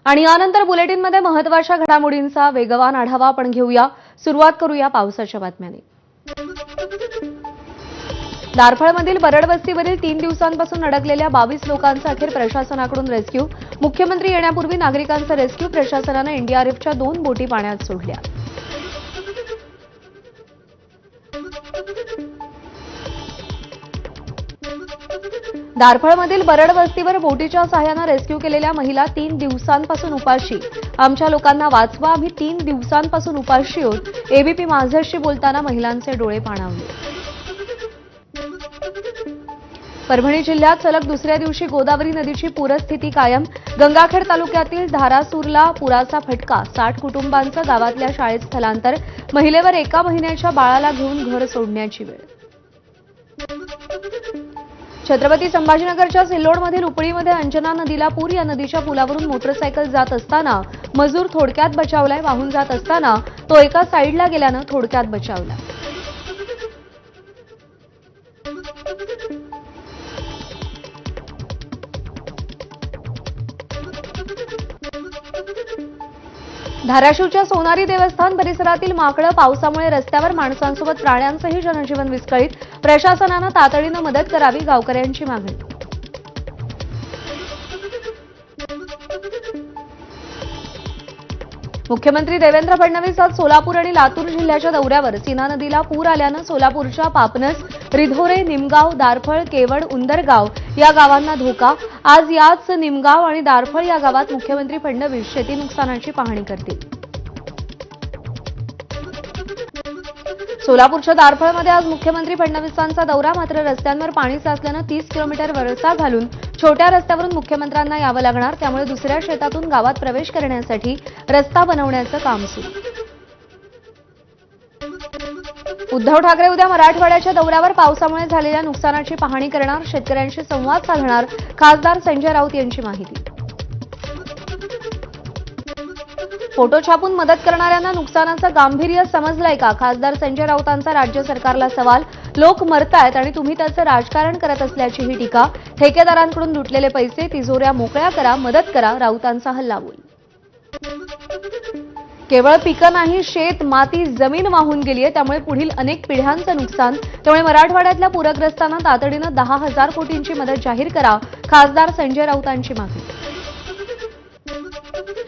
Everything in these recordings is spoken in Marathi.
आणि यानंतर बुलेटिनमध्ये महत्त्वाच्या घडामोडींचा वेगवान आढावा आपण घेऊया। सुरुवात करूया पावसाच्या बातम्यांनी। दारफळमधील बरड वस्तीवरील 3 दिवसांपासून अडकलेल्या 22 लोकांचा अखेर प्रशासनाकडून रेस्क्यू। मुख्यमंत्री येण्यापूर्वी नागरिकांचा रेस्क्यू प्रशासनाने एनडीआरएफच्या 2 बोटी पाण्यात सोडल्या। दारफळमधील बरड वस्तीवर बोटीच्या सहाय्याने रेस्क्यू केलेल्या महिला 3 दिवसांपासून उपाशी। आमच्या लोकांना वाचवा, आम्ही 3 दिवसांपासून उपाशी आहोत। एबीपी माझाशी बोलताना महिलांचे डोळे पाणावले। परभणी जिल्ह्यात सलग दुसऱ्या दिवशी गोदावरी नदीची पूरस्थिती कायम। गंगाखेड तालुक्यातील धारासूरला पुराचा फटका। 60 कुटुंबांचं गावातल्या शाळेत स्थलांतर। महिलेवर 1 महिन्याच्या बाळाला घेऊन घर सोडण्याची वेळ। छत्रपती संभाजीनगरच्या सिल्लोडमधील उपळीमध्ये अंजना नदीला पूर। या नदीच्या पुलावरून मोटरसायकल जात असताना मजूर थोडक्यात बचावलाय। वाहून जात असताना तो एका साईडला गेल्यानं थोडक्यात बचावला। धाराशिवच्या सोनारी देवस्थान परिसरातील माकडं। पावसामुळे रस्त्यावर माणसांसोबत प्राण्यांचंही जनजीवन विस्कळीत। प्रशासनानं तातडीनं मदत करावी, गावकऱ्यांची मागणी। मुख्यमंत्री देवेंद्र फडणवीस आज सोलापूर आणि लातूर जिल्ह्याच्या दौऱ्यावर। सीना नदीला पूर आल्यानं सोलापूरच्या पापनस, रिधोरे, निमगाव, दारफळ, केवड, उंदरगाव या गावांना धोका। आज याच निमगाव आणि दारफळ या गावात मुख्यमंत्री फडणवीस शेती नुकसानाची पाहणी करतील। सोलापूरच्या दारफळमध्ये आज मुख्यमंत्री फडणवीसांचा दौरा। मात्र रस्त्यांवर पाणी साचल्यानं 30 किलोमीटर वरसा घालून छोट्या रस्त्यावरून मुख्यमंत्र्यांना यावं लागणार। त्यामुळे दुसऱ्या शेतातून गावात प्रवेश करण्यासाठी रस्ता बनवण्याचं काम सुरू। उद्धव ठाकरे उद्या मराठवाड्याच्या दौऱ्यावर। पावसामुळे झालेल्या नुकसानाची पाहणी करणार। शेतकऱ्यांशी संवाद साधणार। खासदार संजय राऊत यांची माहिती। फोटो छापून मदत करणाऱ्यांना नुकसानाचं गांभीर्य समजलंय का? खासदार संजय राऊतांचा राज्य सरकारला सवाल। लोक मरतायत आणि तुम्ही त्याचं राजकारण करत असल्याची ही टीका। ठेकेदारांकडून लुटलेले पैसे तिजोऱ्या मोकळ्या करा, मदत करा, राऊतांचा हल्लाबोल। केवळ पिकं नाही, शेत, माती, जमीन वाहून गेलीये। त्यामुळे पुढील अनेक पिढ्यांचं नुकसान। त्यामुळे मराठवाड्यातल्या पूरग्रस्तांना तातडीनं 10,000 कोटींची मदत जाहीर करा, खासदार संजय राऊतांची मागणी।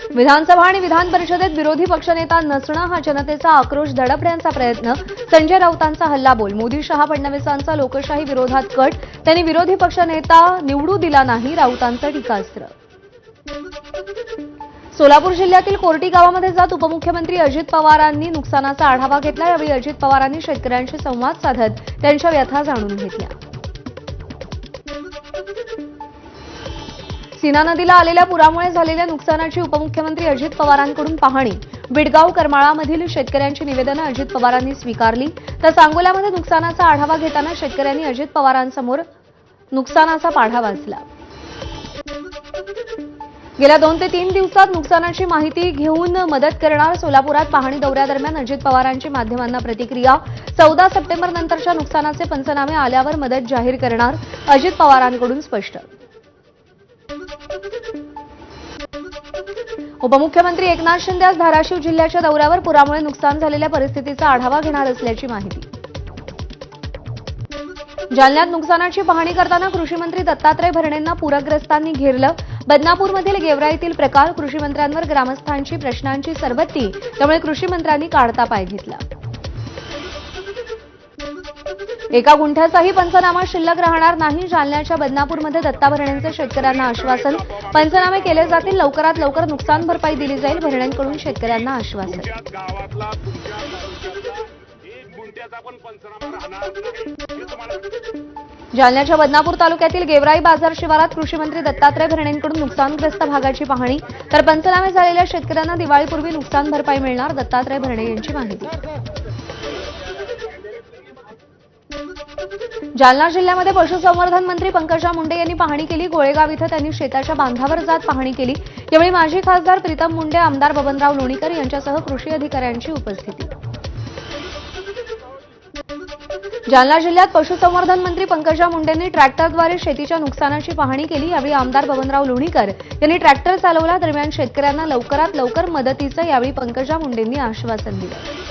विधानसभा आणि विधान परिषदेत विरोधी पक्षनेता नसणं हा जनतेचा आक्रोश दडपण्याचा प्रयत्न। संजय राऊतांचा हल्लाबोल। मोदी, शहा, फडणवीसांचा लोकशाही विरोधात कट। त्यांनी विरोधी पक्षनेता निवडू दिला नाही, राऊतांचं टीकास्त्र। सोलापूर जिल्ह्यातील कोर्टी गावामध्ये जात उपमुख्यमंत्री अजित पवारांनी नुकसानाचा आढावा घेतला। यावेळी अजित पवारांनी शेतकऱ्यांशी संवाद साधत त्यांच्या व्यथा जाणून घेतल्या। सीना नदीला आलेल्या पुरामुळे झालेल्या नुकसानाची उपमुख्यमंत्री अजित पवारांकडून पाहणी। बिडगाव, करमाळामधील शेतकऱ्यांची निवेदनं अजित पवारांनी स्वीकारली। तर सांगोल्यामध्ये नुकसानाचा आढावा घेताना शेतकऱ्यांनी अजित पवारांसमोर नुकसानाचा पाढा वाचला। गेल्या 2 ते 3 दिवसात नुकसानाची माहिती घेऊन मदत करणार। सोलापुरात पाहणी दौऱ्यादरम्यान अजित पवारांची माध्यमांना प्रतिक्रिया। 14 सप्टेंबर नंतरच्या नुकसानाचे पंचनामे आल्यावर मदत जाहीर करणार, अजित पवारांकडून स्पष्ट। उपमुख्यमंत्री एकनाथ शिंदे आज धाराशिव जिल्ह्याच्या दौऱ्यावर। पुरामुळे नुकसान झालेल्या परिस्थितीचा आढावा घेणार असल्याची माहिती। जालन्यात नुकसानाची पाहणी करताना कृषी मंत्री दत्तात्रय भरणेंना पूरग्रस्तांनी घेरलं। बदनापूरमधील गेवराईतील प्रकार। कृषी मंत्र्यांवर ग्रामस्थांची प्रश्नांची सरबत्ती। त्यामुळे कृषी मंत्र्यांनी काढता पाय घेतला। 1 गुंठ्याचाही पंचनामा शिल्लक राहणार नाही। जालन्याच्या बदनापूरमध्ये दत्ता भरणेंचं शेतकऱ्यांना आश्वासन। पंचनामे केले जातील, लवकरात लवकर नुकसान भरपाई दिली जाईल, भरणेंकडून शेतकऱ्यांना आश्वासन। जालन्याच्या बदनापूर तालुक्यातील गेवराई बाजार शिवारात कृषी मंत्री दत्तात्रय भरणेंकडून नुकसानग्रस्त भागाची पाहणी। तर पंचनामे झालेल्या शेतकऱ्यांना दिवाळीपूर्वी नुकसान भरपाई मिळणार, दत्तात्रय भरणे यांची माहिती। जालना जिल्ह्यामध्ये पशुसंवर्धन मंत्री पंकजा मुंडे यांनी पाहणी केली। गोळेगाव इथं त्यांनी शेताच्या बांधावर जात पाहणी केली। यावेळी माजी खासदार प्रीतम मुंडे, आमदार बबनराव लोणीकर यांच्यासह कृषी अधिकाऱ्यांची उपस्थिती। जालना जिल्ह्यात पशुसंवर्धन मंत्री पंकजा मुंडेंनी ट्रॅक्टरद्वारे शेतीच्या नुकसानाची पाहणी केली। यावेळी आमदार बबनराव लोणीकर यांनी ट्रॅक्टर चालवला। दरम्यान शेतकऱ्यांना लवकरात लवकर मदतीचं यावेळी पंकजा मुंडेंनी आश्वासन दिलं।